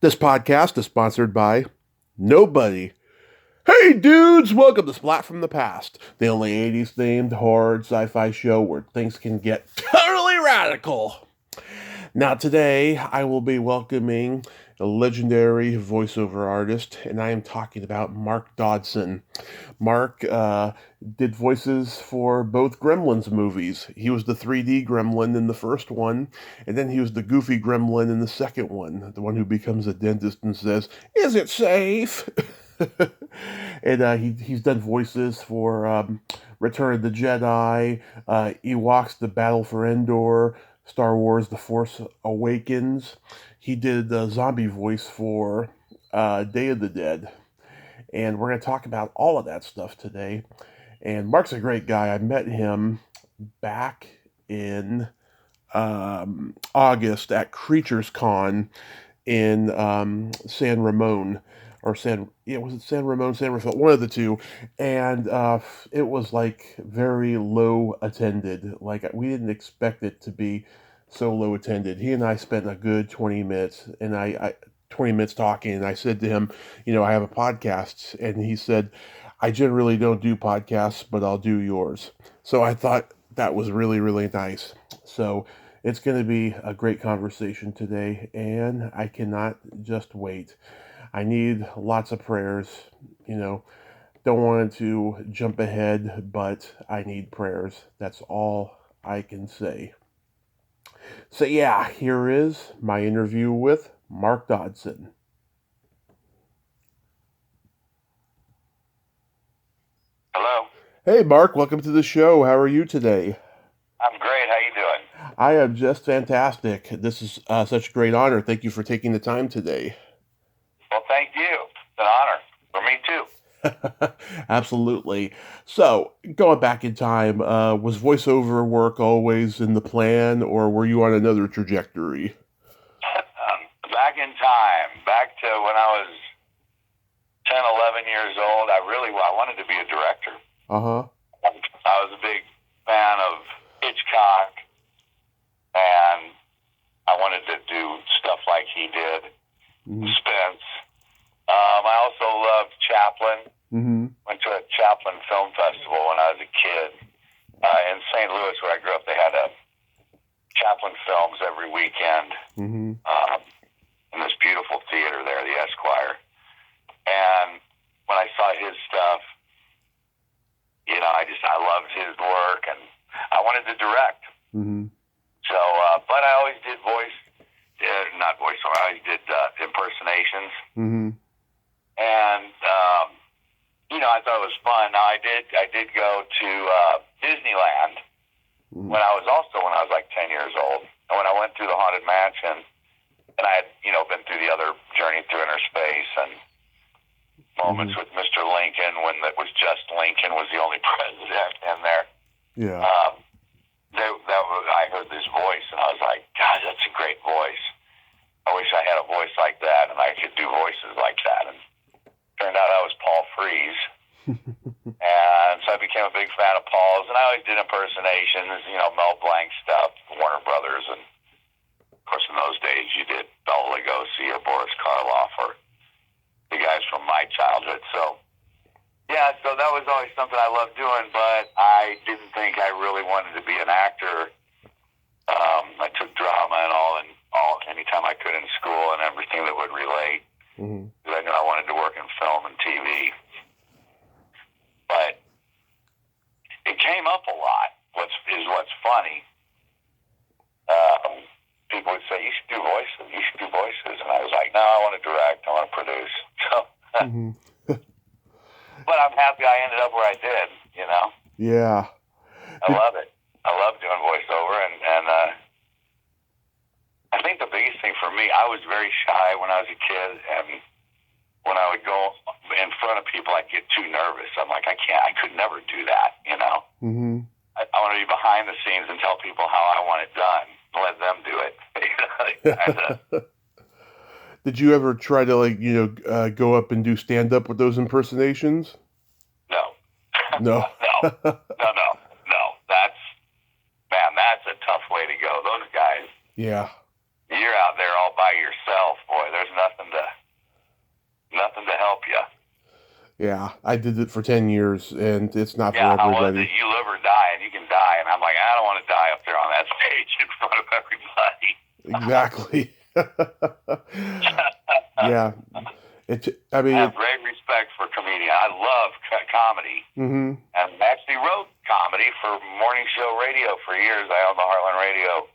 This podcast is sponsored by nobody. Hey dudes, welcome to Splat from the Past, the only 80s themed horror sci-fi show where things can get totally radical. Now today I will be welcoming a legendary voiceover artist, and I am talking about Mark Dodson. Mark did voices for both Gremlins movies. He was the 3D Gremlin in the first one, and then he was the goofy Gremlin in the second one, the one who becomes a dentist and says, "Is it safe?" And he's done voices for Return of the Jedi, Ewoks, The Battle for Endor, Star Wars: The Force Awakens. He did the zombie voice for Day of the Dead. And we're going to talk about all of that stuff today. And Mark's a great guy. I met him back in August at Creatures Con in San Ramon. Was it San Ramon, San Rafael? One of the two. And it was like very low attended. Like we didn't expect it to be so low attended. He and I spent a good 20 minutes, and I 20 minutes talking, and I said to him, I have a podcast, and he said, I generally don't do podcasts, but I'll do yours. So I thought that was really, really nice. So it's going to be a great conversation today, and I cannot just wait. I need lots of prayers, don't want to jump ahead, but I need prayers. That's all I can say. So yeah, here is my interview with Mark Dodson. Hello. Hey Mark, welcome to the show. How are you today? I'm great. How you doing? I am just fantastic. This is such a great honor. Thank you for taking the time today. Well, thank you. It's an honor for me too. Absolutely. So, going back in time, was voiceover work always in the plan, or were you on another trajectory? Back in time, back to when I was 10, 11 years old, I wanted to be a director. Uh-huh. I was a big fan of Hitchcock, and I wanted to do stuff like he did. Mm-hmm. Spence. I also loved Chaplin. Mm-hmm. Went to a Chaplin Film Festival when I was a kid. In St. Louis, where I grew up, they had Chaplin films every weekend. Mm-hmm. In this beautiful theater there, the Esquire. And when I saw his stuff, I loved his work, and I wanted to direct. Mm-hmm. So, but I always did not voiceover, I always did impersonations. Mm-hmm. And, I thought it was fun. Now, I did go to Disneyland when I was like 10 years old. And when I went through the Haunted Mansion, and I had, been through the other Journey Through Inner Space and moments with Mr. Lincoln when it was just Lincoln was the only president in there. Yeah. I heard this voice, and I was like, God, that's a great voice. I wish I had a voice like that, and I could do voices like that. And turned out I was Paul Frees. And so I became a big fan of Paul's, and I always did impersonations, Mel Blanc stuff, Warner Brothers, and of course in those days you did Bela Lugosi or Boris Karloff or the guys from my childhood. So yeah, so that was always something I loved doing, but I didn't think I really wanted to be an actor. I took drama and all anytime I could in school and everything that would relate. Because I knew I wanted to work in film and TV. But it came up a lot. What's funny. People would say, you should do voices. And I was like, no, I want to direct, I want to produce. So, but I'm happy I ended up where I did, Yeah. I love it. I love doing voiceover, and I think the biggest thing for me, I was very shy when I was a kid, and when I would go in front of people, I'd get too nervous. I'm like, I could never do that, Mm-hmm. I want to be behind the scenes and tell people how I want it done. Let them do it. Did you ever try to go up and do stand up with those impersonations? No. No. No. That's a tough way to go. Those guys. Yeah. You're out there all by yourself, boy. There's nothing to help you. Yeah, I did it for 10 years, and it's not for Yeah, how was everybody. it? You live or die, and you can die. And I'm like, I don't want to die up there on that stage in front of everybody. Exactly. Yeah. I I mean, have great respect for comedians. I love comedy. mm-hmm. And actually wrote comedy for morning show radio for years. I owned the Heartland Radio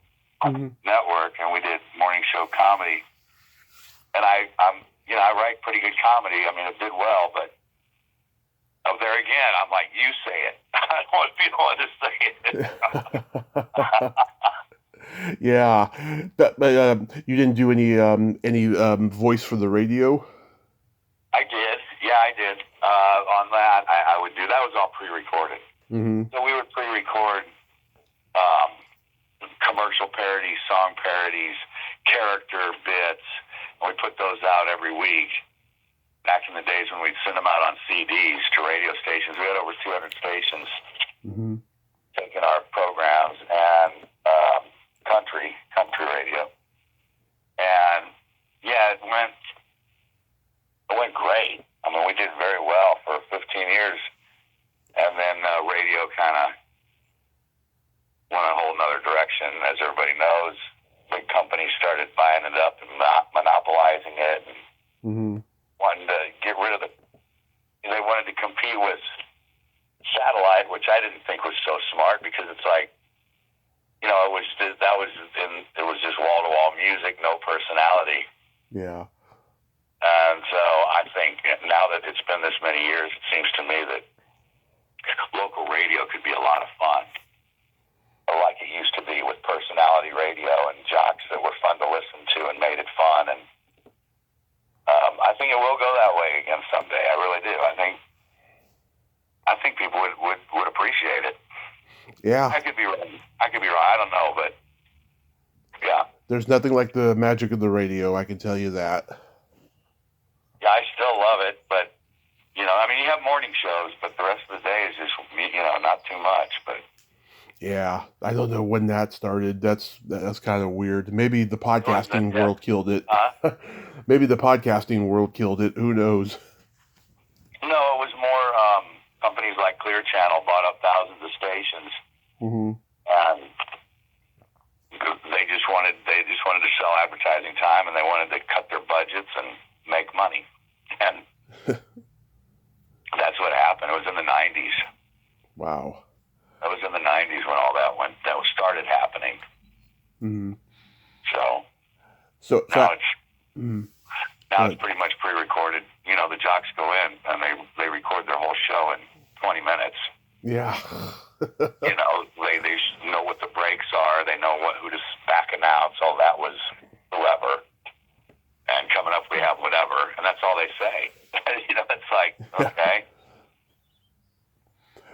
Network, and we did morning show comedy. And I write pretty good comedy. I mean, it did well, but up there again, I'm like, you say it. I don't want to be the one to say it. Yeah, but you didn't do any voice for the radio? I did. Yeah, I did. On that, I would do. That was all pre-recorded. Mm-hmm. So we would pre-record commercial parodies, song parodies, character bits, and we put those out every week. Back in the days when we'd send them out on CDs to radio stations, we had over 200 stations taking our programs and country radio. And yeah, it went great. I mean, we did very well for 15 years, and then radio kind of went a whole nother direction. As everybody knows, big companies started buying it up and monopolizing it, and wanted to get rid of they wanted to compete with satellite, which I didn't think was so smart, because it's like, it was just wall-to-wall music, no personality. Yeah. And so I think now that it's been this many years, it seems to me that local radio could be a lot of fun, like it used to be with personality radio and jocks that were fun to listen to and made it fun. And I think it will go that way again someday. I really do. I think people would appreciate it. Yeah. I could be wrong. I don't know, but yeah. There's nothing like the magic of the radio, I can tell you that. Yeah, I still love it, but you have morning shows, but the rest of the day is just not too much. But yeah, I don't know when that started. That's kind of weird. Maybe the podcasting world killed it. Maybe the podcasting world killed it. Who knows? No, it was more companies like Clear Channel bought up thousands of stations, and they just wanted to sell advertising time, and they wanted to cut their budgets and make money, and that's what happened. It was in the 90s. Wow. It was in the 90s when all that started happening. So now it's pretty much pre-recorded. The jocks go in and they record their whole show in 20 minutes. Yeah. They know what the breaks are. They know who to back announce. Oh, that was whoever. And coming up, we have whatever. And that's all they say. It's like, okay.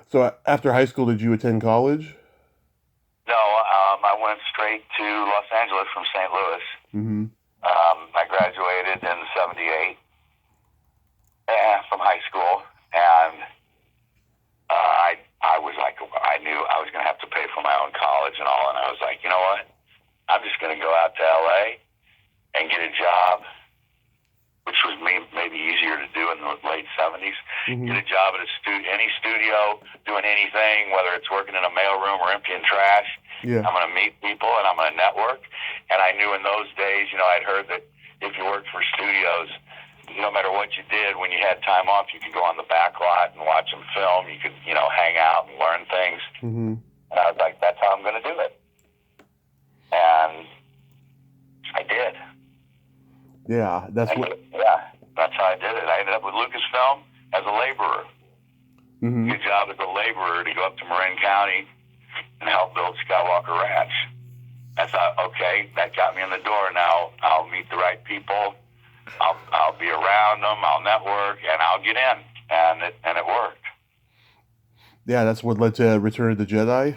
So after high school, did you attend college? No, I went straight to Los Angeles from St. Louis. I graduated in '78 from high school, and I was like, I knew I was going to have to pay for my own college and all, and I was like, you know what? I'm just going to go out to L.A. and get a job, which was maybe easier to do in the late '70s. Get a job at any studio, doing anything, whether it's working in a mailroom or emptying trash. Yeah. I'm going to meet people and I'm going to network. And I knew in those days, I'd heard that if you worked for studios, no matter what you did, when you had time off, you could go on the back lot and watch them film. You could, hang out and learn things. And I was like, that's how I'm going to do it. And I did. Yeah, that's how I did it. I ended up with Lucasfilm as a laborer. Good job as a laborer to go up to Marin County and help build Skywalker Ranch. I thought, okay, that got me in the door. Now I'll meet the right people. I'll be around them. I'll network, and I'll get in. And it worked. Yeah, that's what led to Return of the Jedi.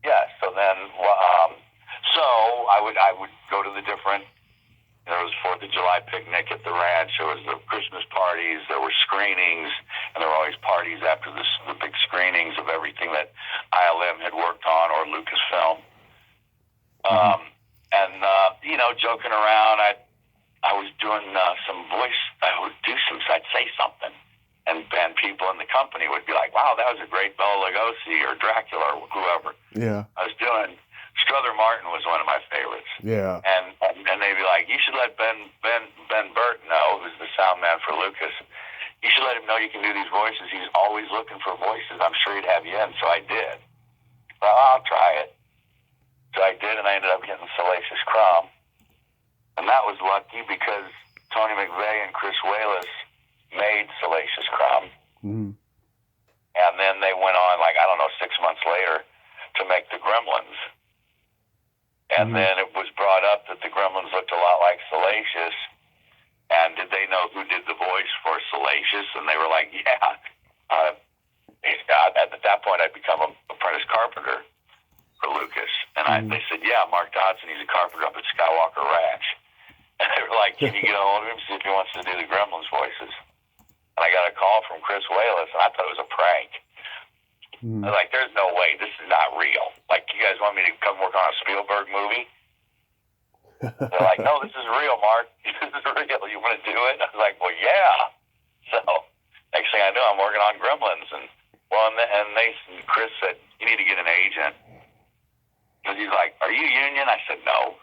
Yeah. So then, I would go to the different. There was 4th of July picnic at the ranch. There was the Christmas parties. There were screenings, and there were always parties after the big screenings of everything that ILM had worked on or Lucasfilm. And joking around, I was doing doing some voice. I would do some. I'd say something, and people in the company would be like, "Wow, that was a great Bela Lugosi or Dracula or whoever." Yeah. I was doing. Strother Martin was one of my favorites. Yeah. And they'd be like, "You should let Ben Burt know, who's the sound man for Lucas. You should let him know you can do these voices. He's always looking for voices. I'm sure he'd have you in." So I did. Well, I'll try it. So I did, and I ended up getting Salacious Crumb. And that was lucky because Tony McVeigh and Chris Wallace made Salacious Crumb. Mm-hmm. And then they went on, 6 months later, to make the Gremlins. And then it was brought up that the Gremlins looked a lot like Salacious. And did they know who did the voice for Salacious? And they were like, yeah. At that point, I'd become an apprentice carpenter for Lucas. And they said, yeah, Mark Dodson, he's a carpenter up at Skywalker Ranch. And they were like, can you get a hold of him, see if he wants to do the Gremlins voices? And I got a call from Chris Wallace, and I thought it was a prank. I was like, there's no way. This is not real. Like, you guys want me to come work on a Spielberg movie? They're like, no, this is real, Mark. This is real. You want to do it? I was like, well, yeah. So next thing I knew, I'm working on Gremlins. And Chris said, you need to get an agent. Because he's like, are you union? I said, no.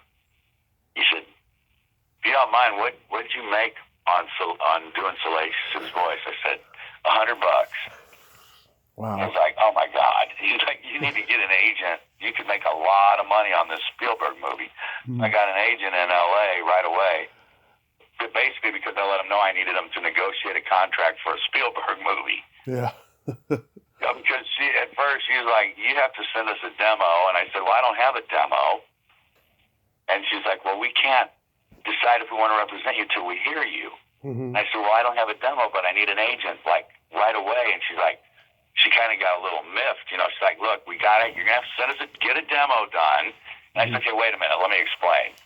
He said, if you don't mind, what did you make on doing Salacious's voice? I said, $100. Wow. I was like, oh my God. He's like, you need to get an agent. You could make a lot of money on this Spielberg movie. I got an agent in LA right away. But basically because I let him know I needed him to negotiate a contract for a Spielberg movie. Yeah. Because at first she was like, you have to send us a demo. And I said, well, I don't have a demo. And she's like, well, we can't decide if we want to represent you till we hear you. And I said, well, I don't have a demo, but I need an agent, like, right away. And she's like, she kind of got a little miffed. She's like, look, we got it. You're going to have to send us get a demo done. And I said, okay, wait a minute. Let me explain.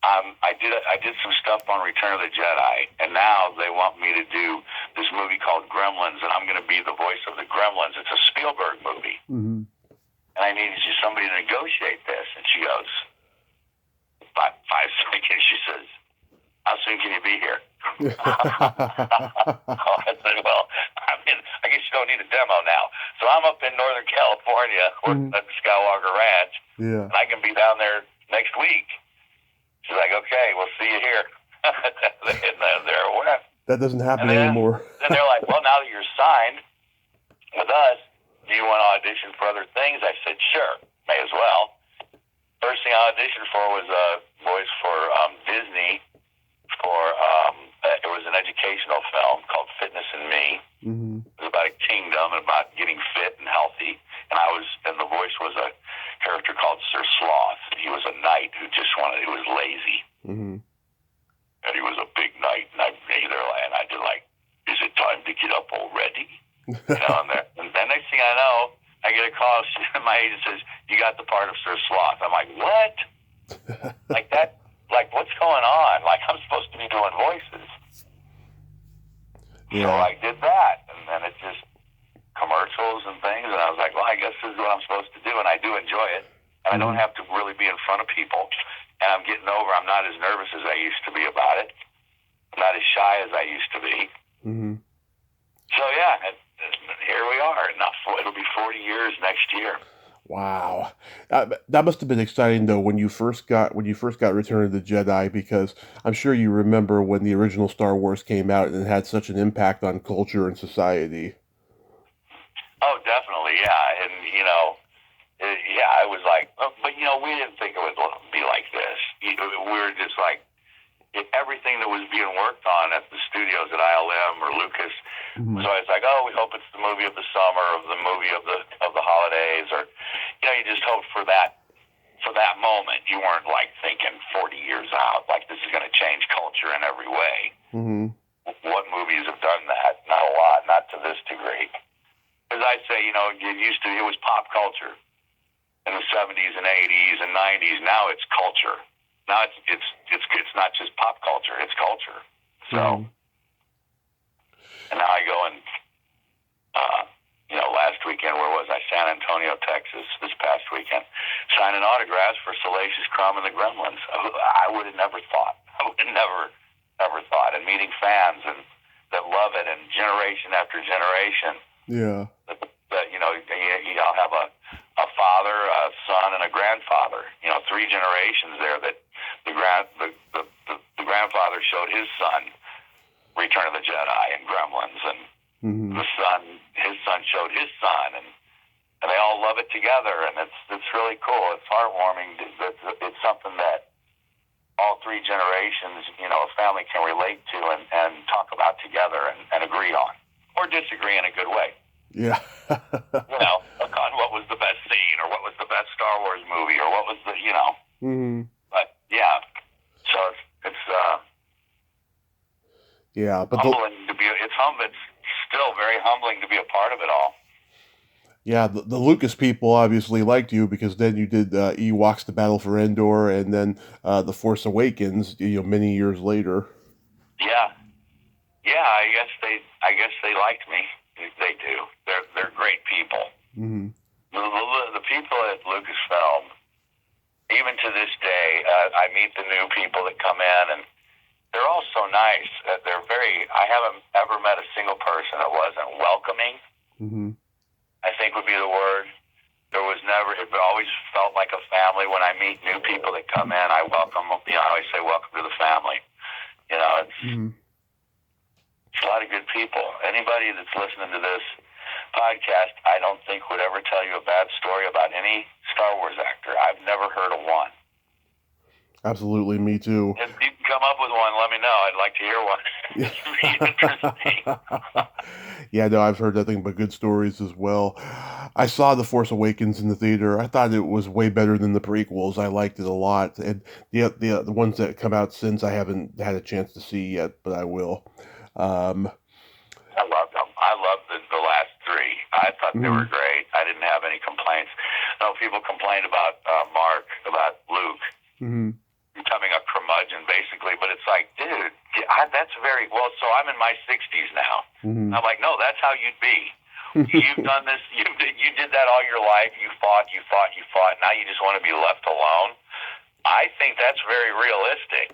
I did some stuff on Return of the Jedi, and now they want me to do this movie called Gremlins, and I'm going to be the voice of the Gremlins. It's a Spielberg movie. And I needed somebody to negotiate this. And she goes, 5 seconds, she says, how soon can you be here? I said, well, I guess you don't need a demo now. So I'm up in Northern California working at the Skywalker Ranch, and I can be down there next week. She's like, okay, we'll see you here. And they're aware. That doesn't happen anymore. Then they're like, well, now that you're signed with us, do you want to audition for other things? I said, sure, may as well. First thing I auditioned for was a voice for Disney for it was an educational film called Fitness and Me. It was about a kingdom and about getting fit and healthy. And the voice was a character called Sir Sloth. He was a knight who he was lazy. And he was a big knight. And I did like, is it time to get up already? And the next thing I know, I get a call. My agent says, you got the part of Sir Sloth. I'm like, what? Like that? Like, what's going on? Like, I'm supposed to be doing voices. Yeah. So I did that. And then it just, commercials and things. And I was like, well, I guess this is what I'm supposed to do. And I do enjoy it. And I don't have to really be in front of people. And I'm I'm not as nervous as I used to be about it. I'm not as shy as I used to be. So, yeah, here we are. Now, it'll be 40 years next year. Wow, that must have been exciting though when you first got Return of the Jedi, because I'm sure you remember when the original Star Wars came out and it had such an impact on culture and society. Oh, definitely, yeah, and I was like, but we didn't think it would be like this. We were just like, everything that was being worked on at the studios at ILM or Lucas was always like, oh, we hope it's the movie of the summer, or the movie of the holidays, or you just hope for that moment. You weren't like thinking 40 years out, like this is going to change culture in every way. What movies have done that? Not a lot, not to this degree. As I say, it was pop culture in the 70s and 80s and 90s. Now it's culture. Now it's not just pop culture; it's culture. So, and now I go and last weekend, where was I? San Antonio, Texas. This past weekend, signing autographs for Salacious Crumb and the Gremlins. I would have never thought. I would have never and meeting fans and that love it, and generation after generation. Yeah. That I'll have a father, a son, and a grandfather. 3 generations there. That the grandfather showed his son Return of the Jedi and Gremlins, and his son showed his son, and they all love it together, and it's really cool. It's heartwarming. It's something that all 3 generations, a family can relate to and talk about together and agree on, or disagree in a good way. Yeah. On what was the best scene, or what was the best Star Wars movie, or what was the, But yeah, so it's yeah, but humbling to be. It's still very humbling to be a part of it all. Yeah, the Lucas people obviously liked you because then you did Ewoks: The Battle for Endor, and then The Force Awakens, many years later. Yeah, I guess they liked me. They do. They're great people. Mm-hmm. The people at Lucasfilm, even to this day, I meet the new people that come in, and they're all so nice. I haven't ever met a single person that wasn't welcoming. Mm-hmm. I think would be the word. It always felt like a family. When I meet new people that come in, I welcome them. I always say, welcome to the family. It's a lot of good people. Anybody that's listening to this podcast, I don't think would ever tell you a bad story about any Star Wars actor. I've never heard of one. Absolutely, me too. If you can come up with one, let me know. I'd like to hear one. Interesting. Yeah, no, I've heard nothing but good stories as well. I saw The Force Awakens in the theater. I thought it was way better than the prequels. I liked it a lot. And the ones that come out since, I haven't had a chance to see yet, but I will. I loved them. I loved the last 3. I thought they were great. I didn't have any complaints. No, people complained about about Luke. Mm-hmm. Becoming a curmudgeon, basically, but it's like, dude, that's very well. So I'm in my 60s now. Mm-hmm. I'm like, no, that's how you'd be. You've done this. You did that all your life. You fought. Now you just want to be left alone. I think that's very realistic.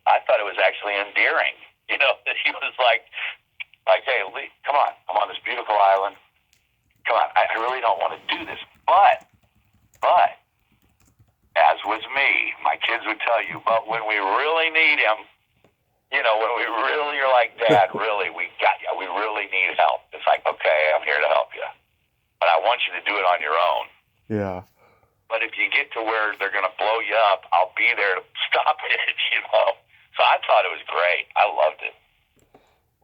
I thought it was actually endearing. That he was like, hey, Lee, come on, I'm on this beautiful island. Come on, I really don't want to do this, but. As with me, my kids would tell you, but when we really need him, when we really are like, Dad, really, we got you. We really need help. It's like, okay, I'm here to help you. But I want you to do it on your own. Yeah. But if you get to where they're going to blow you up, I'll be there to stop it, So I thought it was great. I loved it.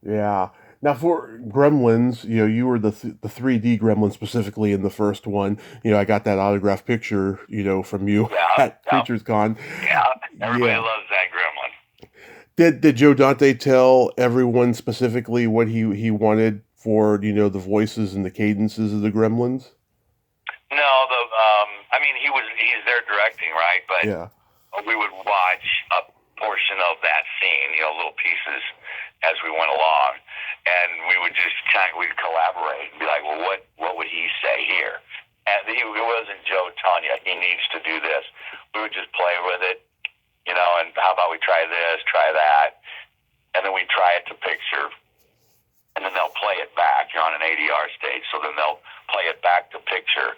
Yeah. Now for Gremlins, you were the 3D Gremlin specifically in the first one. I got that autographed picture, from you at Creatures Con. Yeah, everybody loves that Gremlin. Did Joe Dante tell everyone specifically what he wanted for, the voices and the cadences of the Gremlins? No, he's there directing, right? But yeah, we would watch a portion of that scene, little pieces as we went along. And we would just we'd collaborate and be like, well, what would he say here? And it wasn't Joe telling you he needs to do this. We would just play with it, and how about we try this, try that, and then we try it to picture, and then they'll play it back. You're on an ADR stage, so then they'll play it back to picture,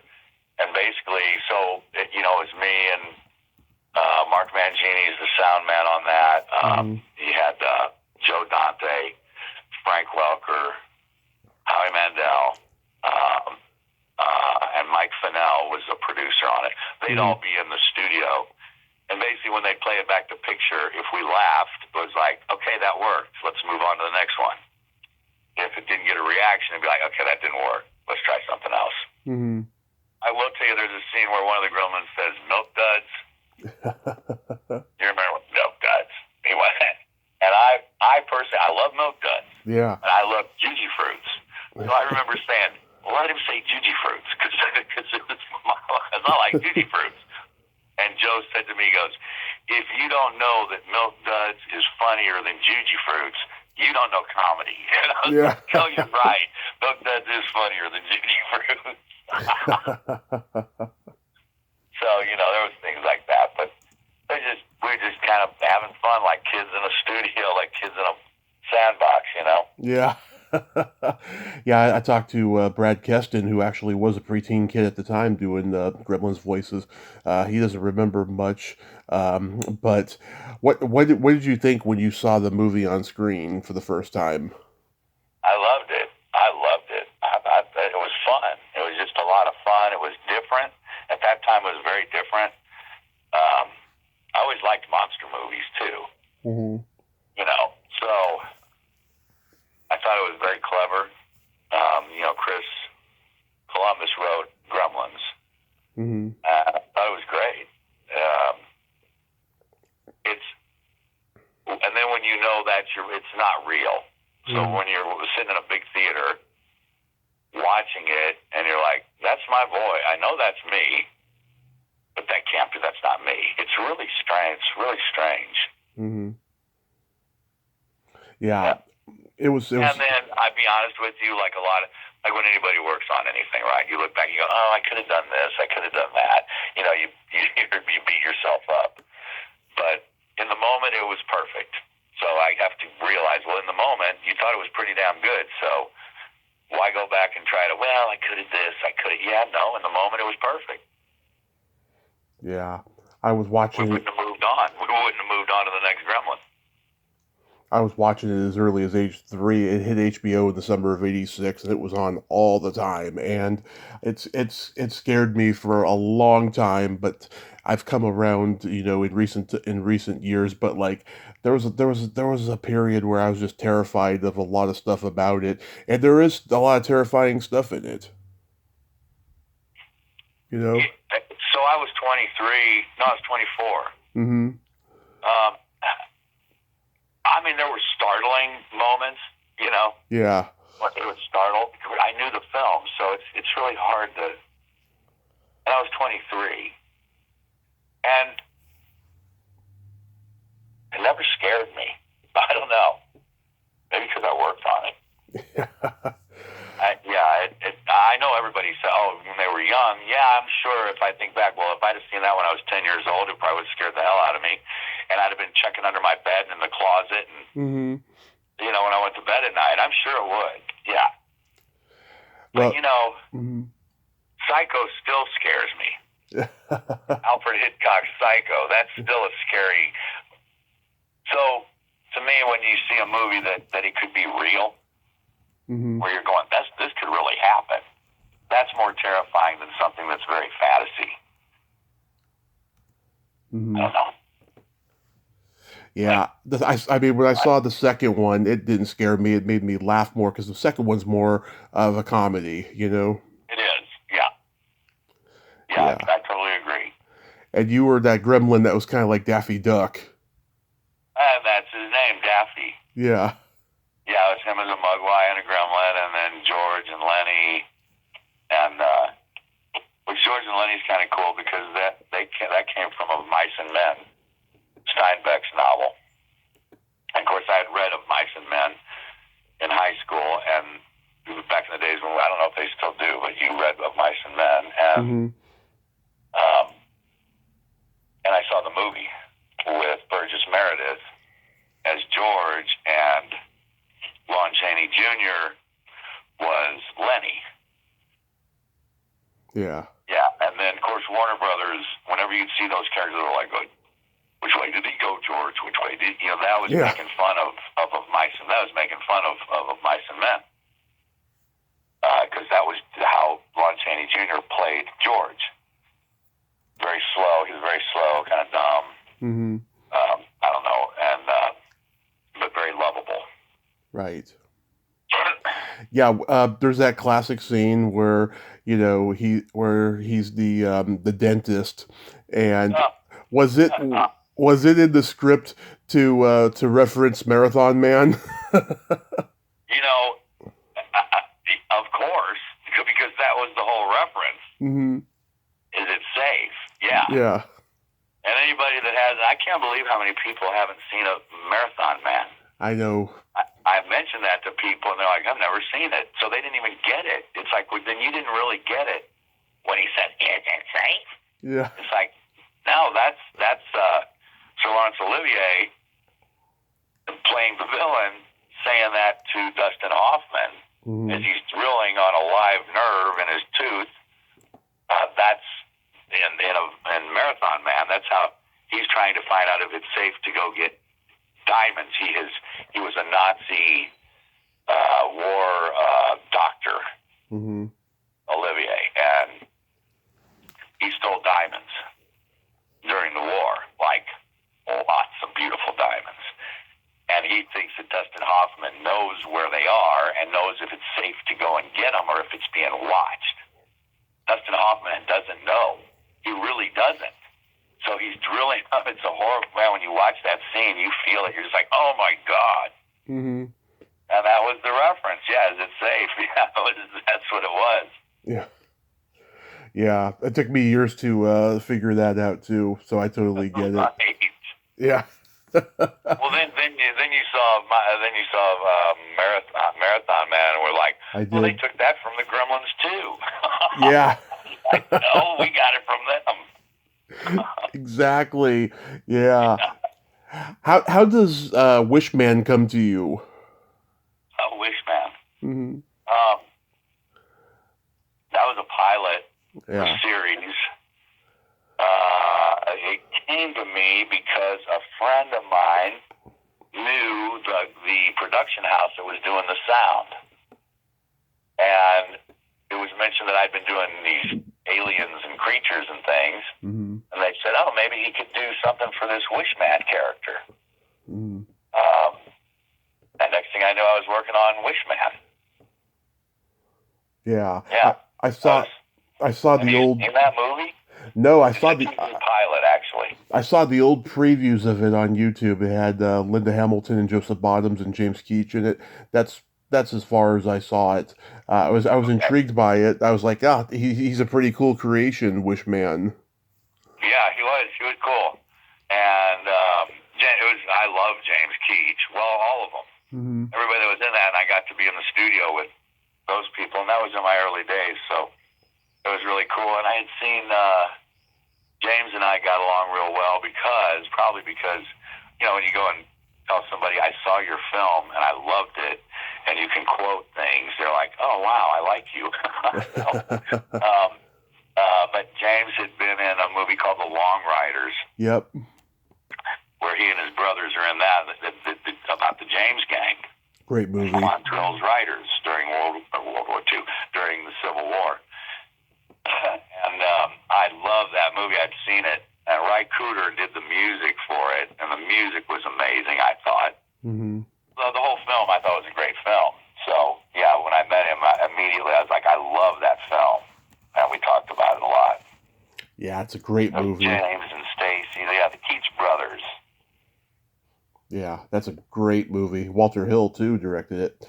and basically, it was me and Mark Mangini is the sound man on that. He had Joe Dante, Frank Welker, Howie Mandel, and Mike Fennell was the producer on it. They'd all be in the studio. And basically when they play it back to picture, if we laughed, it was like, okay, that worked. Let's move on to the next one. If it didn't get a reaction, it'd be like, okay, that didn't work. Let's try something else. Mm-hmm. I will tell you there's a scene where one of the Gremlins says, milk duds. You remember milk duds? He went, and I personally, I love milk duds. Yeah. And I love juji fruits. So I remember saying, let him say juji fruits, because I like juji fruits. And Joe said to me, he goes, if you don't know that milk duds is funnier than juji fruits, you don't know comedy. And I was like, no, you're right. Milk duds is funnier than juji fruits. So, there was things like that. But we're just kind of having fun like kids in a studio, like kids in a Yeah. Yeah, I talked to Brad Keston, who actually was a preteen kid at the time doing Gremlins voices. He doesn't remember much, but what did you think when you saw the movie on screen for the first time? I loved it. I loved it. It was fun. It was just a lot of fun. It was different. At that time, it was very different. I always liked monster movies too. Hmm. So I thought it was very clever. Chris Columbus wrote Gremlins. Hmm. I thought it was great. It's and then when you know that it's not real. So Hmm. when you're sitting in a big theater watching it, and you're like, "That's my boy. I know that's me, but that can't be. That's not me." It's really strange. It's really strange. Hmm. Yeah, Yeah. it was. It And was. then I'd be honest with you, like like when anybody works on anything, right? You look back, and you go, "Oh, I could have done this. I could have done that." You beat yourself up. But in the moment, it was perfect. So I have to realize, well, in the moment, you thought it was pretty damn good. So why go back and try to? Well, I could have this. I could have. Yeah, no. In the moment, it was perfect. Yeah, I was We watching it. wouldn't have moved on. We wouldn't have moved on to the next Gremlin. I was watching it as early as age 3. It hit HBO in the summer of '86, and it was on all the time. And it scared me for a long time, but I've come around, in recent years. But like, there was a period where I was just terrified of a lot of stuff about it, and there is a lot of terrifying stuff in it. You know. So I was 23. No, I was 24. Mm-hmm. Um, I mean, there were startling moments. You know, Yeah. what it was startled. I knew the film, so it's really hard to. And I was 23, and it never scared me. I don't know. Maybe because I worked on it. I know everybody said, "Oh, when they were young." Yeah, I'm sure. If I think back, well, if I'd have seen that when I was 10 years old, it probably would have scared the hell out of me, and I'd have been checking under my bed and in the closet, and Mm-hmm. when I went to bed at night, I'm sure it would. Yeah, but Well. Mm-hmm. Psycho still scares me. Alfred Hitchcock's Psycho. That's still a scary. So to me, when you see a movie that it could be real, Mm-hmm. where you're going, this could really happen. That's more terrifying than something that's very fantasy. I Mm-hmm. don't know. Yeah, I mean, when I saw the second one, it didn't scare me. It made me laugh more because the second one's more of a comedy, you know? It is. Yeah. Yeah, Yeah. I totally agree. And you were that gremlin that was kind of like Daffy Duck. And that's his name, Daffy. Yeah. Yeah, it was him as a Mugwai and a Gremlin, and then George and Lenny. And which George and Lenny's kind of cool because that came from a Mice and Men, Steinbeck's novel. And of course, I had read of Mice and Men in high school, and it was back in the days when I don't know if they still do, but you read of Mice and Men, Mm-hmm. um, and I saw the movie with Burgess Meredith as George, and Lon Chaney Jr. was Lenny. Yeah. Yeah, and then of course Warner Brothers. Whenever you'd see those characters, they were like, "Which way did he go, George? Which way did That was Yeah. making fun of Mice and that was making fun of Mice and Men because that was how Lon Chaney Jr. played George. Very slow. He was very slow, kind of dumb. Mm-hmm. I don't know, and but very lovable. Right. Yeah. There's that classic scene where he's the dentist, and Uh, was it was it in the script to reference Marathon Man? you know, of course, because that was the whole reference. Mm-hmm. Is it safe? Yeah. Yeah. And anybody that has, I can't believe how many people haven't seen a Marathon Man. I know. I mentioned that to people, and they're like, "I've never seen it," so they didn't even get it. It's like, well, then you didn't really get it when he said, "Is it safe?" Yeah. It's like, no, that's Sir Laurence Olivier playing the villain saying that to Dustin Hoffman as he's drilling on a live nerve in his tooth. That's in Marathon Man. That's how he's trying to find out if it's safe to go get diamonds. He was a Nazi war doctor, Olivier, and he stole diamonds during the war, like lots of beautiful diamonds. And he thinks that Dustin Hoffman knows where they are and knows if it's safe to go and get them or if it's being watched. Dustin Hoffman doesn't know. He really doesn't. So he's drilling up. It's a horrible, man, when you watch that scene, you feel it. You're just like, oh, my God. And that was the reference. Yeah, is it safe? Yeah, that's what it was. Yeah. Yeah, it took me years to figure that out, too, so I totally get it. Yeah. Well, then you saw Marathon Man, and we're like, well, they took that from the Gremlins too. Yeah. Like, no, we got it from them. Exactly. Yeah. How does Wishman come to you? Wishman. That was a pilot series. It came to me because a friend of mine knew the production house that was doing the sound. And it was mentioned that I'd been doing these aliens and creatures and things. And they said, oh, maybe he could do something for this Wishman character. And next thing I knew, I was working on Wishman. Yeah. Yeah. I saw the old... In that movie? No, I saw the pilot, actually. I saw the old previews of it on YouTube. It had Linda Hamilton and Joseph Bottoms and James Keach in it. That's as far as I saw it. I was intrigued by it. I was like, he's a pretty cool creation, Wishman. Yeah, he was. He was cool. And I love James Keach. Well, all of them. Everybody that was in that, and I got to be in the studio with those people, and that was in my early days, so it was really cool. And I had seen James and I got along real well probably because, when you go and tell somebody, I saw your film and I loved it, and you can quote things, they're like, oh, wow, I like you. But James had been in a movie called The Long Riders. Yep. Where he and his brothers are in that about the James Gang. Great movie. Montrell's riders during World War II, during the Civil War. And I love that movie. I'd seen it. And Ry Cooder did the music for it, and the music was amazing, I thought. The whole film, I thought, was a great film. So, yeah, when I met him, immediately I was like, I love that film. And we talked about it a lot. Yeah, it's a great movie. James and Stacy, the Keach brothers. Yeah, that's a great movie. Walter Hill, too, directed it.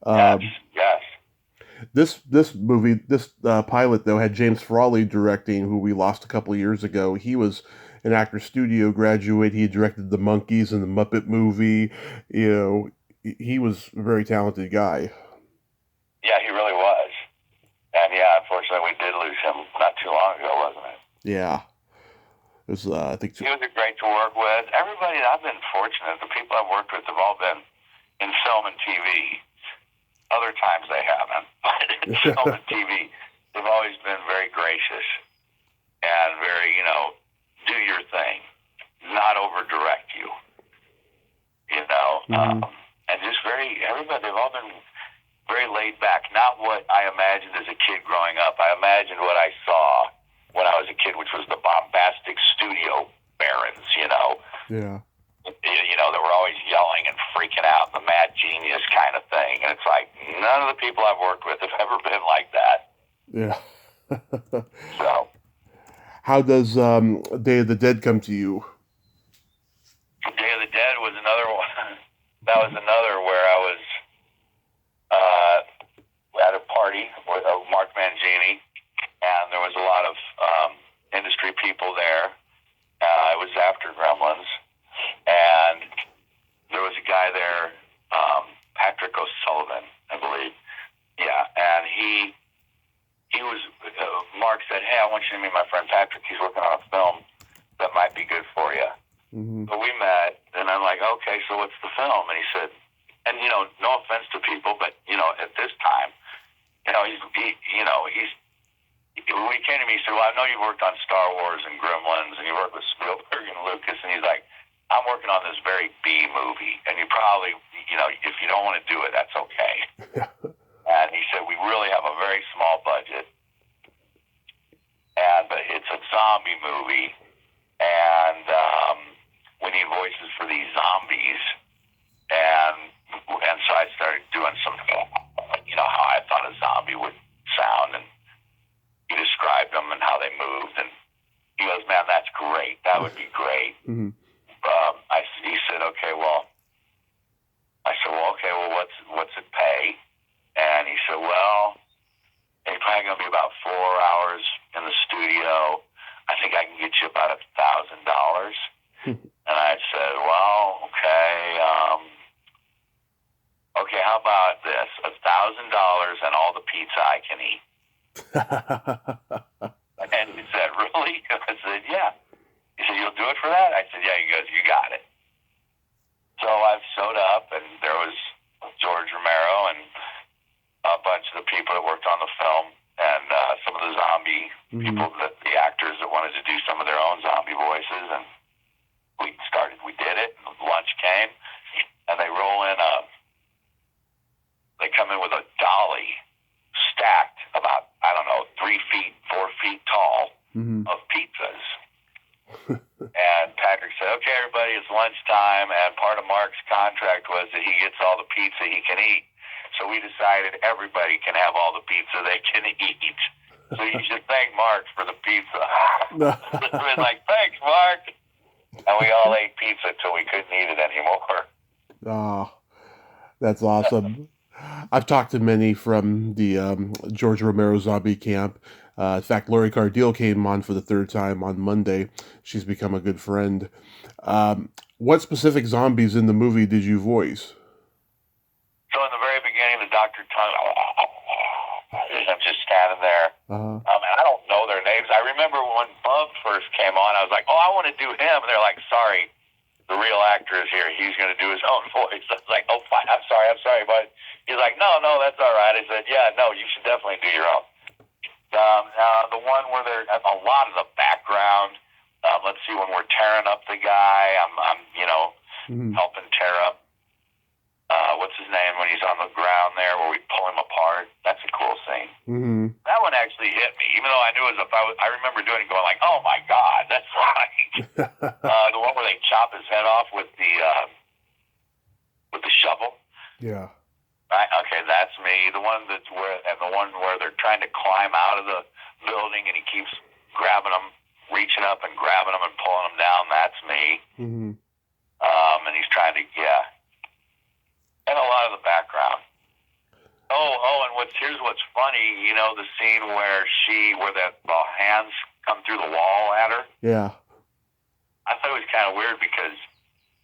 Yes. This movie, this pilot, though, had James Frawley directing, who we lost a couple of years ago. He was an actor studio graduate. He had directed The Monkees and the Muppet movie. He was a very talented guy. Yeah, he really was. And yeah, unfortunately, we did lose him not too long ago, wasn't it? Yeah. It was, I think... He was great to work with. Everybody, I've been fortunate. The people I've worked with have all been in film and TV. Other times they haven't. But in film and TV, they've always been very gracious and very, do your thing. Not over-direct you. And just everybody, they've all been very laid back. Not what I imagined as a kid growing up. I imagined what I saw when I was a kid, which was the bombastic studio barons, Yeah. That were always yelling and freaking out, the mad genius kind of thing. And it's like, none of the people I've worked with have ever been like that. Yeah. So. How does Day of the Dead come to you? Day of the Dead was another one. That was another where I was at a party with Mark Mangini, and there was a lot of industry people there. It was after Gremlins, and there was a guy there, Patrick O'Sullivan, I believe. Yeah, and he was, Mark said, hey, I want you to meet my friend Patrick. He's working on a film that might be good for you. So we met, and I'm like, okay, so what's the film? And he said, and no offense to people, but at this time, when he came to me, he said, "Well, I know you worked on Star Wars and Gremlins, and you worked with Spielberg and Lucas," and he's like, "I'm working on this very B movie, and you probably, if you don't want to do it, that's okay." And he said, "We really have a very small budget, but it's a zombie movie, and we need voices for these zombies." And so I started doing some, how I thought a zombie would sound, and he described them and how they moved, and he goes, "Man, that's great. That would be great." Mm-hmm. He said, "Okay, well," I said, "Well, okay, well, what's it pay?" And he said, "Well, it's probably going to be about 4 hours in the studio. I think I can get you about $1,000. And I said, "Well, okay, how about this? $1,000 and all the pizza I can eat." And he said, "Really?" I said, "Yeah." He said, "You'll do it for that?" I said, "Yeah." He goes, "You got it." So I showed up, and there was George Romero and a bunch of the people that worked on the film, and some of the zombie people, the actors that wanted to do some of their own zombie voices, and we did it, and lunch came, and they roll in they come in with a dolly stacked about, 3 feet, 4 feet tall of pizzas. And Patrick said, "Okay, everybody, it's lunchtime," and part of Mark's contract was that he gets all the pizza he can eat. So we decided everybody can have all the pizza they can eat. So you should thank Mark for the pizza. It was like, "Thanks, Mark." And we all ate pizza till we couldn't eat it anymore. Oh, that's awesome. I've talked to many from the George Romero zombie camp. In fact, Lori Cardile came on for the third time on Monday. She's become a good friend. What specific zombies in the movie did you voice? So in the very beginning, the Dr. Tongue, I'm just standing there. And I don't know their names. I remember when Bub first came on, I was like, "Oh, I want to do him." And they're like, "Sorry, the real actor is here. He's going to do his own voice." I was like, "Oh, fine. I'm sorry, but." He's like, No, that's all right." I said, "Yeah, no, you should definitely do your own." The one where they're a lot of the background. Let's see, when we're tearing up the guy, I'm helping tear up. What's his name when he's on the ground there, where we pull him apart? That's a cool scene. That one actually hit me, even though I knew it was. I remember doing it, going like, "Oh my God, that's like." The one where they chop his head off with the shovel. Yeah. Right. Okay, that's me. The one where they're trying to climb out of the building, and he keeps grabbing them, reaching up and grabbing them and pulling them down. That's me. And he's trying to, and a lot of the background. And here's what's funny. The scene where the hands come through the wall at her. Yeah. I thought it was kind of weird because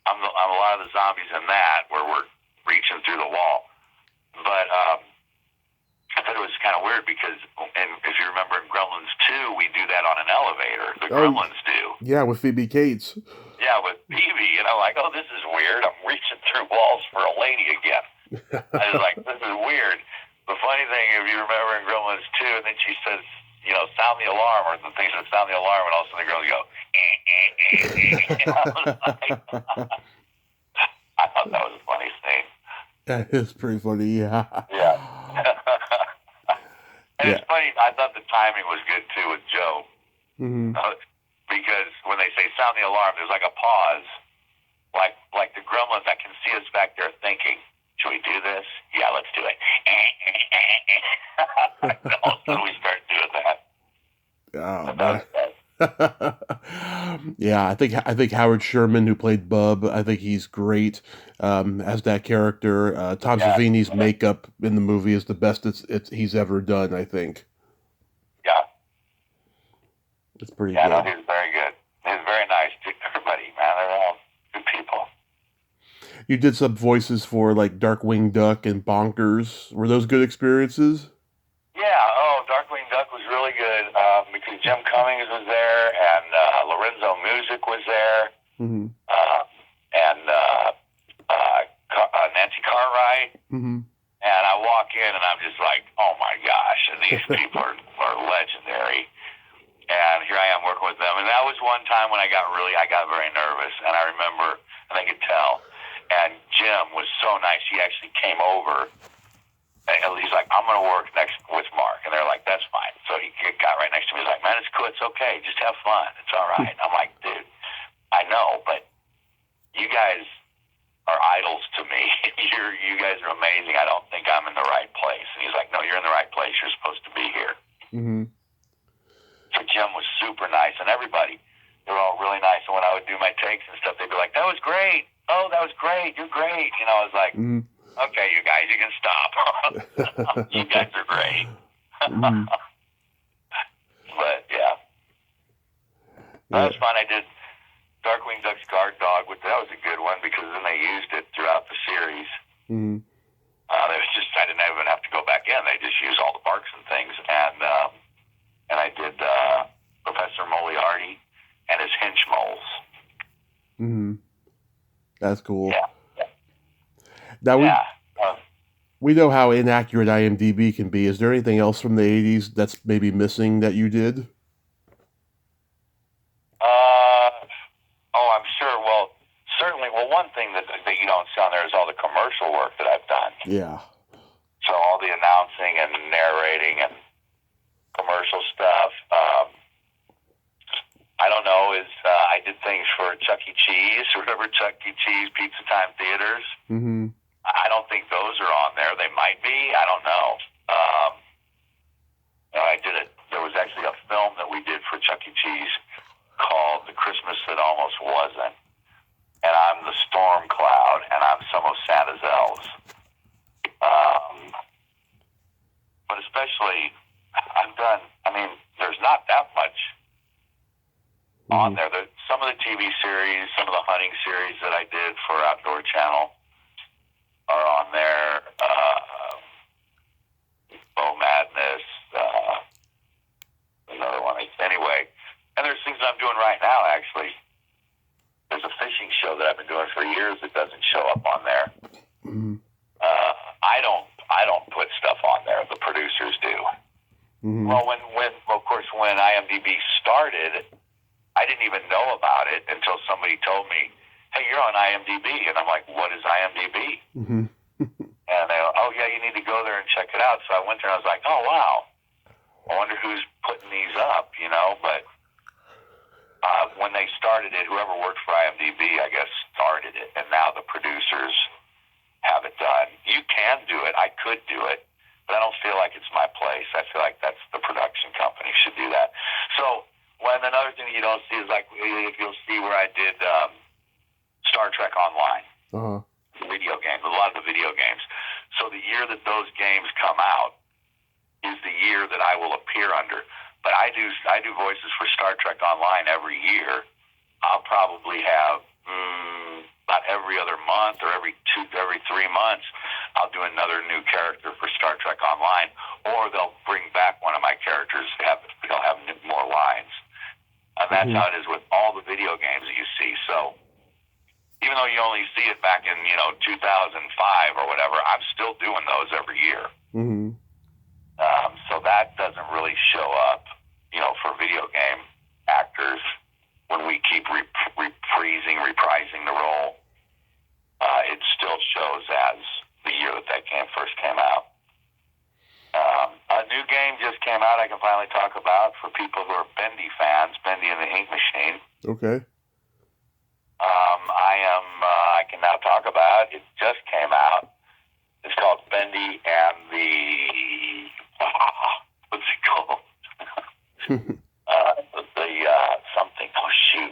I'm a lot of the zombies in that where we're reaching through the wall. But I thought it was kind of weird because, and if you remember in Gremlins 2, we do that on an elevator. The Gremlins do. Yeah, with Phoebe Cates. Yeah, with Phoebe. And I'm like, "Oh, this is weird. I'm reaching through walls for a lady again." I was like, "This is weird." The funny thing, if you remember in Gremlins 2, and then she says, "Sound the alarm," or the thing says, "Sound the alarm," and all of a sudden the girls go, I thought that was a funny scene. That is pretty funny, yeah. Yeah. And it's funny, I thought the timing was good too with Joe. Because when they say "sound the alarm," there's like a pause. Like the Gremlins, I can see us back there thinking, "Should we do this? Yeah, let's do it." And all of a sudden we start doing that. Yeah, I think Howard Sherman, who played Bub, I think he's great as that character. Tom Savini's makeup in the movie is the best he's ever done, I think. Yeah. It's pretty good. Yeah, no, he's very good. He's very nice to everybody, man. They're all good people. You did some voices for like Darkwing Duck and Bonkers. Were those good experiences? Yeah, Darkwing Duck was really good because Jim Cummings was there and Lorenzo Music was there. Nancy Cartwright. Mm-hmm. And I walk in, and I'm just like, oh, my gosh, these people are legendary. And here I am working with them. And that was one time when I got very nervous. And I remember, and I could tell. And Jim was so nice. He actually came over. And he's like, I'm going to work next with Mark. And they're like, that's fine. So he got right next to me. He's like, man, it's cool. It's okay. Just have fun. It's all right. And I'm like, dude, I know, but you guys are idols to me. You guys are amazing. I don't think I'm in the right place. And he's like, no, you're in the right place. You're supposed to be here. Mm-hmm. So Jim was super nice, and everybody, they were all really nice. And when I would do my takes and stuff, they'd be like, that was great. Oh, that was great. You're great. You know, I was like, okay, you guys, you can stop. You guys are great. But, yeah. That was fun. I did Darkwing Duck's Guard Dog. That was a good one because then they used it throughout the series. Mm-hmm. It was just, I didn't even have to go back in. They just used all the barks and things. And I did Professor Moriarty and his hench moles. Mm-hmm. That's cool. Yeah. Now we know how inaccurate IMDb can be. Is there anything else from the 80s that's maybe missing that you did? I'm sure. Well, certainly. Well, one thing that you don't see on there is all the commercial work that I've done. Yeah. So all the announcing and narrating and commercial stuff. I don't know. I did things for Chuck E. Cheese. Remember Chuck E. Cheese Pizza Time Theaters? Mm-hmm. I don't think those are on there. They might be. I don't know. I did it. There was actually a film that we did for Chuck E. Cheese called The Christmas That Almost Wasn't. And I'm the storm cloud, and I'm some of Santa's elves. But especially, there's not that much on there. Some of the TV series, some of the hunting series that I did for Outdoor Channel are on there. Bow Madness, another one. Anyway, and there's things I'm doing right now, actually. There's a fishing show that I've been doing for years that doesn't show up on there. Mm-hmm. I don't put stuff on there. The producers do. Mm-hmm. Well, when IMDb started, I didn't even know about it until somebody told me, hey, you're on IMDb. And I'm like, what is IMDb? Mm-hmm. And they go, oh, yeah, you need to go there and check it out. So I went there and I was like, oh, wow. I wonder who's putting these up, you know? But when they started it, whoever worked for IMDb, I guess, started it. And now the producers have it done. You can do it. I could do it. But I don't feel like it's my place. I feel like that's the production company should do that. So another thing you don't see is like you'll see where I did Star Trek Online, video games, a lot of the video games. So the year that those games come out is the year that I will appear under. But I do voices for Star Trek Online every year. I'll probably have about every other month or every 3 months, I'll do another new character for Star Trek Online, or they'll bring back one of my characters. They'll have more lines. And that's how it is with all the video games that you see. So even though you only see it back in 2005 or whatever, I'm still doing those every year. Mm-hmm. So that doesn't really show up, for video game actors when we keep reprising the role. It still shows as the year that game first came out. A new game just came out I can finally talk about for people who are Bendy fans, Bendy and the Ink Machine. Okay. I can now talk about it. It just came out. It's called Bendy and the... what's it called? Something. Oh, shoot.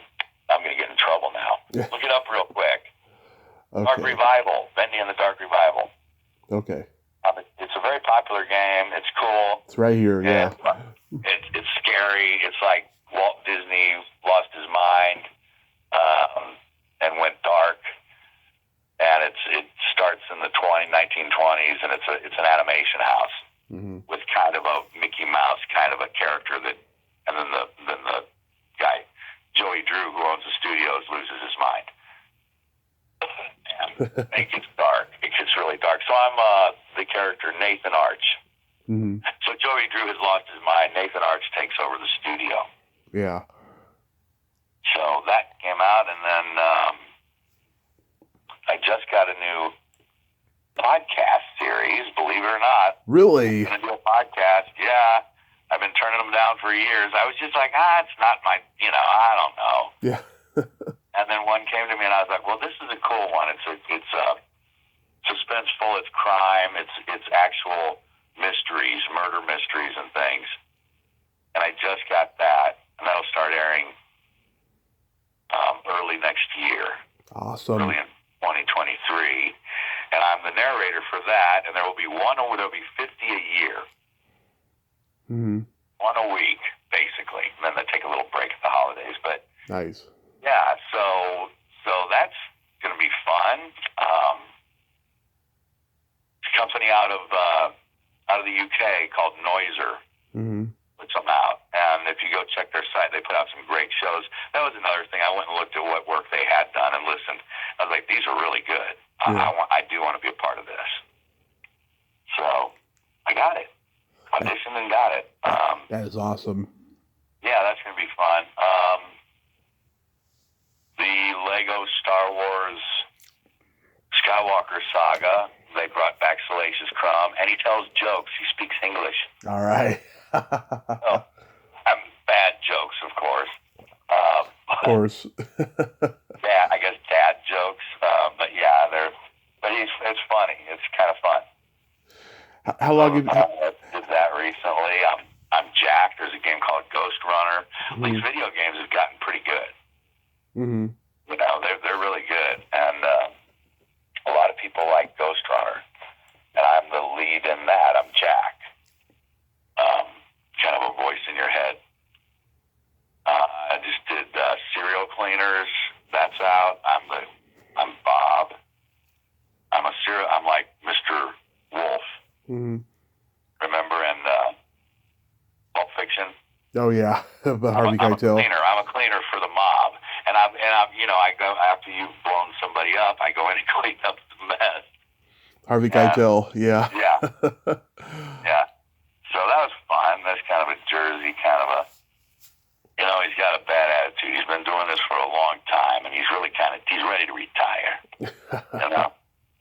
I'm going to get in trouble now. Look it up real quick. Okay. Dark Revival. Bendy and the Dark Revival. Okay. It's a very popular game. It's cool. It's right here, yeah. It's scary. It's like Walt Disney lost his mind and went dark. And it starts in the 1920s, and it's an animation house with kind of a Mickey Mouse kind of a character and then the guy Joey Drew, who owns the studios, loses his mind. And it gets dark. it gets really dark. So I'm the character Nathan Arch. Mm-hmm. So Joey Drew has lost his mind. Nathan Arch takes over the studio. Yeah. So that came out, and then I just got a new podcast series, believe it or not. Really? I'm going to do a podcast, yeah. I've been turning them down for years. I was just like, it's not my, I don't know. Yeah. And then one came to me, and I was like, well, this is a cool one. It's suspenseful, it's crime, it's actual mysteries, murder mysteries and things. And I just got that, and that'll start airing early next year. Awesome. Early in 2023. And I'm the narrator for that, and there'll be 50 a year. Mm-hmm. One a week, basically. And then they take a little break at the holidays. But nice. Yeah, so that's going to be fun. It's a company out of the UK called Noiser. Mm-hmm. Puts them out, and if you go check their site, they put out some great shows. That was another thing. I went and looked at what work they had done and listened. I was like, these are really good. Yeah. I do want to be a part of this. So I got it. Auditioned and got it. That is awesome. Yeah, that's going to be fun. The Lego Star Wars Skywalker saga, they brought back Salacious Crumb, and he tells jokes. He speaks English. All right. Bad jokes, of course. Of course. Yeah, I guess dad jokes. But yeah, it's funny. It's kind of fun. How long have you... did that recently. I'm Jack. There's a game called Ghost Runner. Mm-hmm. These video games have gotten pretty good. Mm-hmm. They're really good, and a lot of people like Ghost Runner, and I'm the lead in that. I'm Jack. Kind of a voice in your head. I just did Serial Cleaners. That's out. I'm Bob. I'm like Mr. Wolf. Mm-hmm. Remember in Pulp Fiction? Oh yeah, Harvey Keitel. I'm a cleaner for the mob, and I go after you've blown somebody up. I go in and clean up the mess. Harvey Keitel, yeah. Yeah. Yeah. So that was fun. That's kind of a Jersey, he's got a bad attitude. He's been doing this for a long time, and he's really he's ready to retire. And, yeah.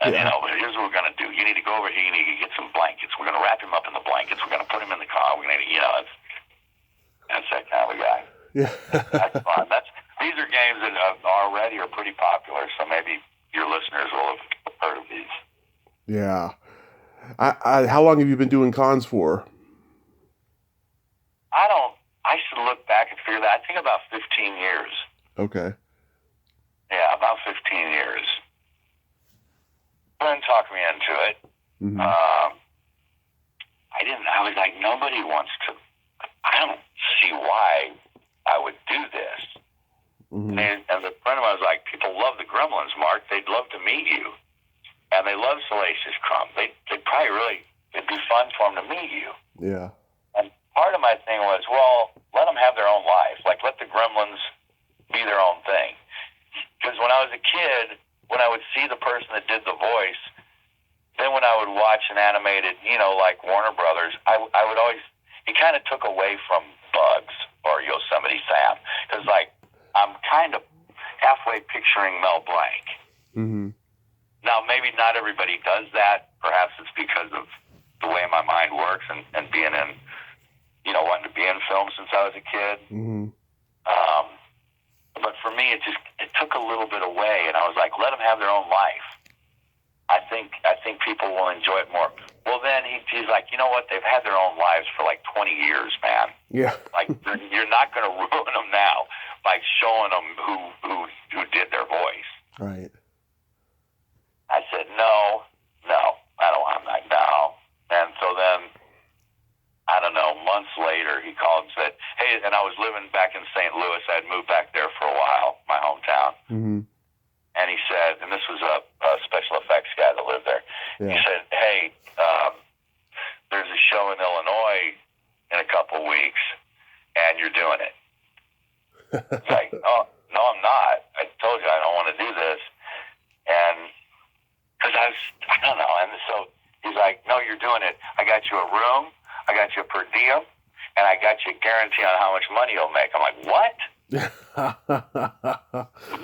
But here's what we're going to do. You need to go over here. You need to get some blankets. We're going to wrap him up in the blankets. We're going to put him in the car. We're going to, that's that kind of a guy. Yeah. That's fun. These are games that already are pretty popular, so maybe your listeners will have heard of these. Yeah. How long have you been doing cons for? I should look back and figure that. I think about 15 years. Okay. Yeah, about 15 years. Glenn talked me into it. Mm-hmm. I was like, nobody wants to. I don't see why I would do this. Mm-hmm. And the friend of mine was like, people love the Gremlins, Mark. They'd love to meet you. And they love Salacious Crumb. They'd probably it'd be fun for them to meet you. Yeah. And part of my thing was, well, let them have their own life. Like, let the Gremlins be their own thing. Because when I was a kid, when I would see the person that did the voice, then when I would watch an animated, like Warner Brothers, I would always, it kind of took away from Bugs or Yosemite Sam. Because, I'm kind of halfway picturing Mel Blanc. Mm-hmm. Now, maybe not everybody does that. Perhaps it's because of the way my mind works and being in, wanting to be in film since I was a kid. Mm-hmm. But for me, it took a little bit away, and I was like, let them have their own life. I think people will enjoy it more. Well, then he's like, you know what? They've had their own lives for 20 years, man. Yeah. You're not going to ruin them now by showing them who did their voice. Right. I said, no, I don't want that, no. And so then, I don't know, months later, he called and said, hey, and I was living back in St. Louis. I had moved back there for a while, my hometown. Mm-hmm. And he said, and this was a special effects guy that lived there. Yeah. He said, hey, there's a show in Illinois in a couple weeks, and you're doing it. It's like, oh, no, I'm not. I told you I don't want to do this. And because I you're doing it. I got you a room, I got you a per diem, and I got you a guarantee on how much money you'll make. I'm like, what?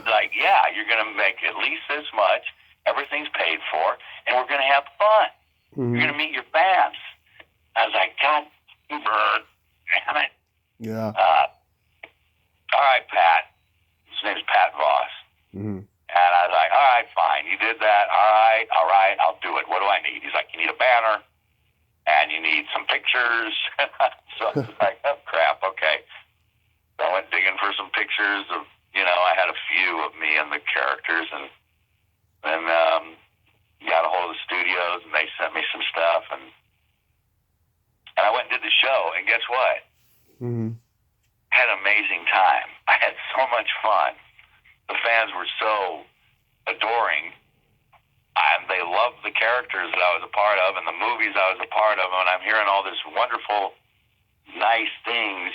Like, yeah, you're going to make at least this much. Everything's paid for, and we're going to have fun. Mm-hmm. You're going to meet your fans. I was like, God, damn it. Yeah. All right, Pat. His name's Pat Voss. Mm-hmm. And I was like, all right, fine. You did that. All right, I'll do it. What do I need? He's like, you need a banner, and you need some pictures. So I was like, oh, crap, okay. So I went digging for some pictures of, I had a few of me and the characters, and then got a hold of the studios, and they sent me some stuff, and I went and did the show, and guess what? Mm-hmm. Had an amazing time. I had so much fun. The fans were so adoring, and they loved the characters that I was a part of and the movies I was a part of, and I'm hearing all this wonderful, nice things,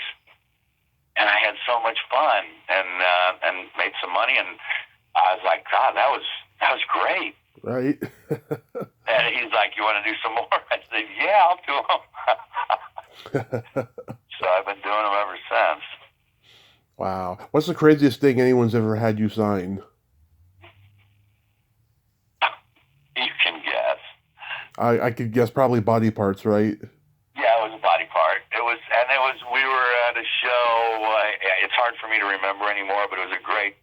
and I had so much fun and made some money, and I was like, God, that was great. Right. And he's like, you want to do some more? I said, yeah, I'll do them. So I've been doing them ever since. Wow. What's the craziest thing anyone's ever had you sign? You can guess. I could guess probably body parts, right? Yeah, it was a body part. We were at a show, it's hard for me to remember anymore, but it was great,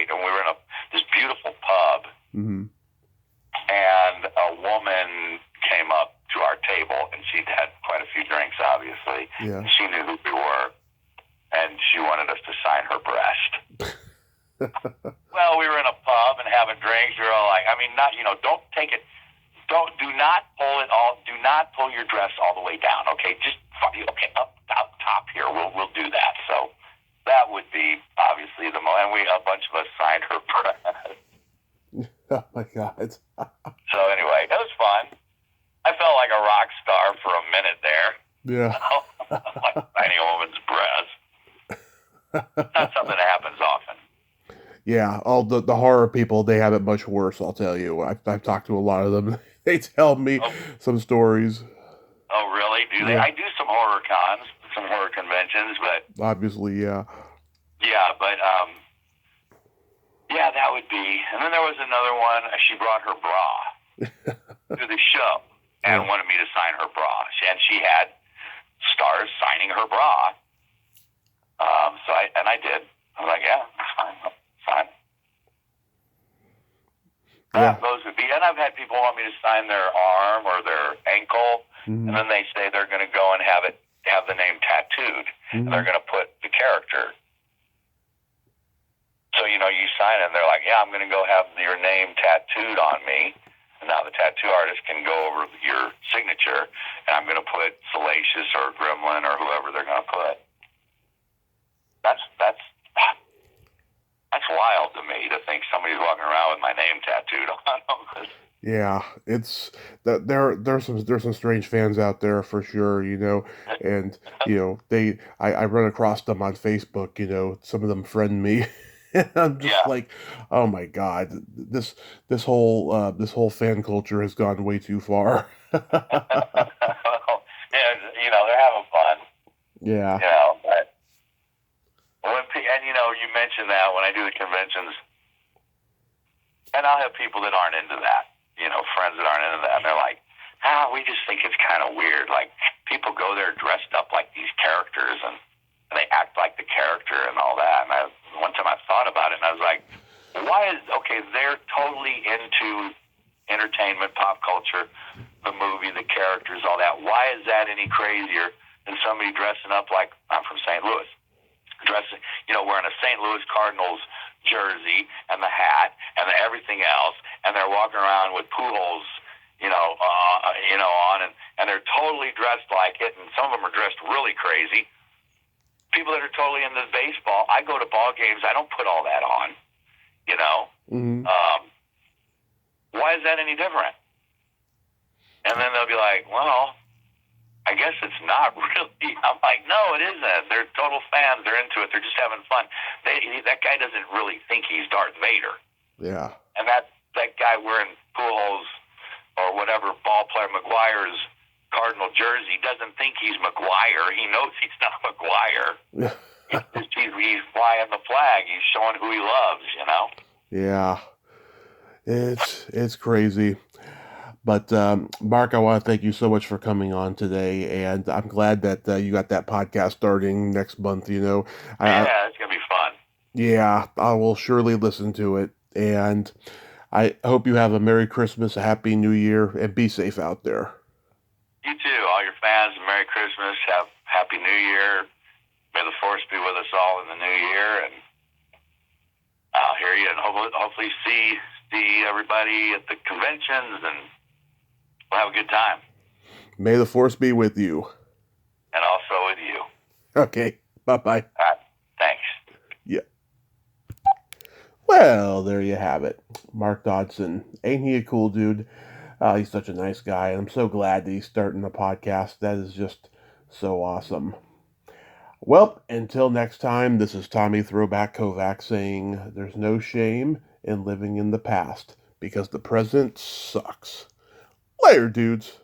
and we were in this beautiful pub, mm-hmm. and a woman came up to our table, and she'd had quite a few drinks, obviously. Yeah. She knew who we were, and she wanted us to sign her breast. Well, we were in a pub and having drinks. We were all like, don't take it. Do not pull your dress all the way down. Okay, just up top here. We'll do that. So that would be obviously the most. And a bunch of us signed her breast. Oh my God. So anyway, it was fun. I felt like a rock star for a minute there. Yeah. Like signing a woman's breast. Not something that happens often. Yeah, all the horror people, they have it much worse, I'll tell you. I've talked to a lot of them. They tell me some stories. Oh, really? Do they? Yeah. I do some horror cons, some horror conventions, but... Obviously, yeah. Yeah, but, yeah, that would be... And then there was another one. She brought her bra to the show and wanted me to sign her bra. And she had stars signing her bra. So I did. I was like, yeah, that's fine. Fine. Yeah. Those would be, and I've had people want me to sign their arm or their ankle, mm-hmm. and then they say they're going to go and have the name tattooed, mm-hmm. and they're going to put the character. So you sign it, and they're like, yeah, I'm going to go have your name tattooed on me. And now the tattoo artist can go over your signature, and I'm going to put Salacious or Gremlin or whoever they're going to put. That's wild to me to think somebody's walking around with my name tattooed on them. Yeah, it's that there's some strange fans out there for sure, and I run across them on Facebook, some of them friend me. And I'm just like, oh my God, this whole fan culture has gone way too far. Well, they're having fun. Yeah. But you mentioned that when I do the conventions, and I'll have people that aren't into that, friends that aren't into that, and they're like, we just think it's kind of weird. Like, people go there dressed up like these characters, and they act like the character and all that. And one time I thought about it, and I was like, they're totally into entertainment, pop culture, the movie, the characters, all that. Why is that any crazier than somebody dressing up like, I'm from St. Louis, wearing a St. Louis Cardinals jersey and the hat and everything else, and they're walking around with Pujols, on, and they're totally dressed like it, and some of them are dressed really crazy. People that are totally into baseball, I go to ball games, I don't put all that on, Mm-hmm. Why is that any different? And then they'll be like, well, I guess it's not really. I'm like, no, it isn't. They're total fans. They're into it. They're just having fun. That guy doesn't really think he's Darth Vader. Yeah. And that guy wearing Pujols or whatever ball Larry McGuire's Cardinal jersey, doesn't think he's McGuire. He knows he's not McGuire. He's flying the flag. He's showing who he loves, you know? Yeah, it's crazy. But Mark, I want to thank you so much for coming on today, and I'm glad that you got that podcast starting next month. Yeah, it's gonna be fun. Yeah, I will surely listen to it, and I hope you have a Merry Christmas, a Happy New Year, and be safe out there. You too, all your fans. Merry Christmas. Have Happy New Year. May the Force be with us all in the new year, and I'll hear you and hopefully see everybody at the conventions, and we'll have a good time. May the Force be with you. And also with you. Okay, bye-bye. All right, thanks. Yeah. Well, there you have it. Mark Dodson. Ain't he a cool dude? He's such a nice guy, and I'm so glad that he's starting the podcast. That is just so awesome. Well, until next time, this is Tommy Throwback Kovac saying there's no shame in living in the past because the present sucks. Later, dudes.